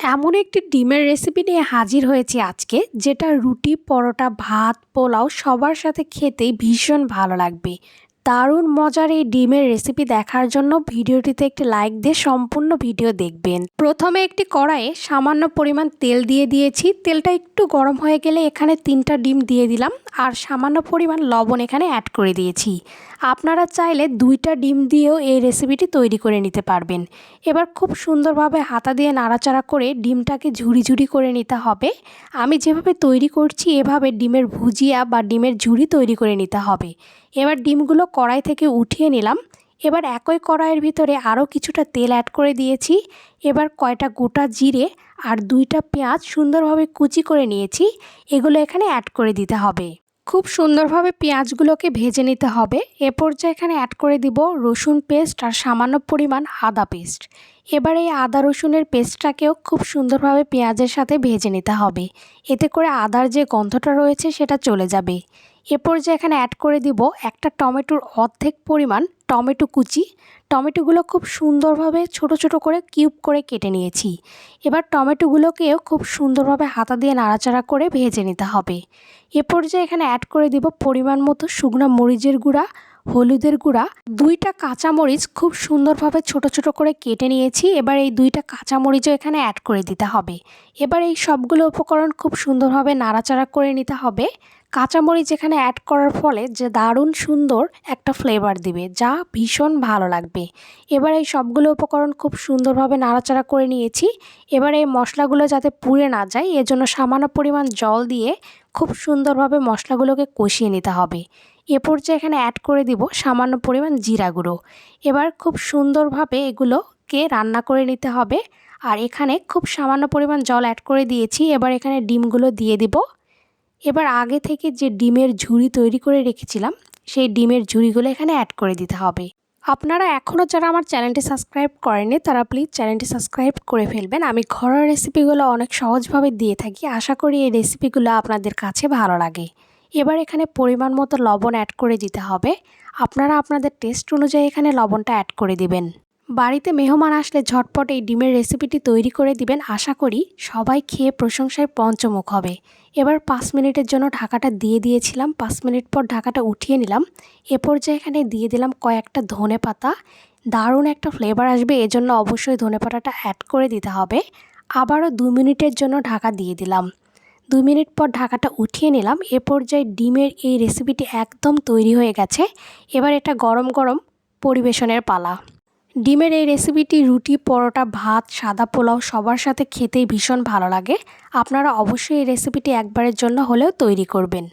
এমন একটি ডিমের রেসিপি নিয়ে হাজির হয়েছি আজকে, যেটা রুটি, পরোটা, ভাত, পোলাও সবার সাথে খেতেই ভীষণ ভালো লাগবে। দারুণ মজার এই ডিমের রেসিপি দেখার জন্য ভিডিওটিতে একটি লাইক দিয়ে সম্পূর্ণ ভিডিও দেখবেন। প্রথমে একটি কড়াইয়ে সামান্য পরিমাণ তেল দিয়ে দিয়েছি। তেলটা একটু গরম হয়ে গেলে এখানে 3টা ডিম দিয়ে দিলাম আর সামান্য পরিমাণ লবণ এখানে অ্যাড করে দিয়েছি। আপনারা চাইলে 2টা ডিম দিয়েও এই রেসিপিটি তৈরি করে নিতে পারবেন। এবার খুব সুন্দরভাবে হাতা দিয়ে নাড়াচাড়া করে ডিমটাকে ঝুরি ঝুরি করে নিতে হবে। আমি যেভাবে তৈরি করছি এভাবে ডিমের ভুজিয়া বা ডিমের ঝুরি তৈরি করে নিতে হবে। এবার ডিমগুলো কড়াই থেকে উঠিয়ে নিলাম। এবার একই কড়াইয়ের ভিতরে আরও কিছুটা তেল অ্যাড করে দিয়েছি। এবার কয়টা গোটা জিরে আর 2টা পেঁয়াজ সুন্দরভাবে কুচি করে নিয়েছি, এগুলো এখানে অ্যাড করে দিতে হবে। খুব সুন্দরভাবে পেঁয়াজগুলোকে ভেজে নিতে হবে। এ পর্যায়ে এখানে অ্যাড করে দিব রসুন পেস্ট আর সামান্য পরিমাণ আদা পেস্ট। এবার এই আদা রসুনের পেস্টটাকেও খুব সুন্দরভাবে পেঁয়াজের সাথে ভেজে নিতে হবে, এতে করে আদার যে গন্ধটা রয়েছে সেটা চলে যাবে। এ পর্যায়ে এখানে অ্যাড করে দিব একটা টমেটোর অর্ধেক পরিমাণ টমেটো কুচি। টমেটোগুলো খুব সুন্দরভাবে ছোট ছোট করে কিউব করে কেটে নিয়েছি। এবার টমেটোগুলোকেও খুব সুন্দরভাবে হাতা দিয়ে নাড়াচাড়া করে ভেজে নিতে হবে। এ পর্যায়ে এখানে অ্যাড করে দিব পরিমাণ মতো শুকনো মরিচের গুঁড়া, হলুদের গুঁড়া, 2টা কাঁচামরিচ খুব সুন্দরভাবে ছোট ছোট করে কেটে নিয়েছি। এবার এই 2টা কাঁচামরিচও এখানে অ্যাড করে দিতে হবে। এবার এই সবগুলো উপকরণ খুব সুন্দরভাবে নাড়াচাড়া করে নিতে হবে। কাঁচামরিচ এখানে অ্যাড করার ফলে যে দারুণ সুন্দর একটা ফ্লেভার দিবে, যা ভীষণ ভালো লাগবে। এবার এই সবগুলো উপকরণ খুব সুন্দরভাবে নাড়াচাড়া করে নিয়েছি। এবার এই মশলাগুলো যাতে পুড়ে না যায় এজন্য সামান্য পরিমাণ জল দিয়ে খুব সুন্দরভাবে মশলাগুলোকে কষিয়ে নিতে হবে। এ পর্যায়ে এখানে অ্যাড করে দিব সামান্য পরিমাণ জিরা গুঁড়ো। এবার খুব সুন্দরভাবে এগুলোকে রান্না করে নিতে হবে। আর এখানে খুব সামান্য পরিমাণ জল অ্যাড করে দিয়েছি। এবার এখানে ডিমগুলো দিয়ে দিব। এবার আগে থেকে যে ডিমের ঝুড়ি তৈরি করে রেখেছিলাম সেই ডিমের ঝুড়িগুলো এখানে অ্যাড করে দিতে হবে। আপনারা এখনও যারা আমার চ্যানেলটি সাবস্ক্রাইব করেননি তারা প্লিজ চ্যানেলটি সাবস্ক্রাইব করে ফেলবেন। আমি ঘরোয়া রেসিপিগুলো অনেক সহজভাবে দিয়ে থাকি, আশা করি এই রেসিপিগুলো আপনাদের কাছে ভালো লাগে। এবার এখানে পরিমাণ মতো লবণ অ্যাড করে দিতে হবে। আপনারা আপনাদের টেস্ট অনুযায়ী এখানে লবণটা অ্যাড করে দিবেন। বাড়িতে মেহমান আসলে ঝটপট এই ডিমের রেসিপিটি তৈরি করে দিবেন, আশা করি সবাই খেয়ে প্রশংসায় পঞ্চমুখ হবে। এবার 5 মিনিটের জন্য ঢাকাটা দিয়ে দিয়েছিলাম। 5 মিনিট পর ঢাকাটা উঠিয়ে নিলাম। এ পর্যায়ে এখানে দিয়ে দিলাম কয়েকটা ধনেপাতা। দারুণ একটা ফ্লেভার আসবে, এজন্য অবশ্যই ধনেপাতাটা অ্যাড করে দিতে হবে। আবারও 2 মিনিটের জন্য ঢাকা দিয়ে দিলাম। 2 মিনিট পর ঢাকাটা উঠিয়ে নিলাম। এ পর্যায়ে ডিমের এই রেসিপিটি একদম তৈরি হয়ে গেছে। এবার এটা গরম গরম পরিবেশনের পালা। ডিমের এই রেসিপিটি রুটি, পরোটা, ভাত, সাদা পোলাও সবার সাথে খেতেই ভীষণ ভালো লাগে। আপনারা অবশ্যই এই রেসিপিটি একবারের জন্য হলেও তৈরি করবেন।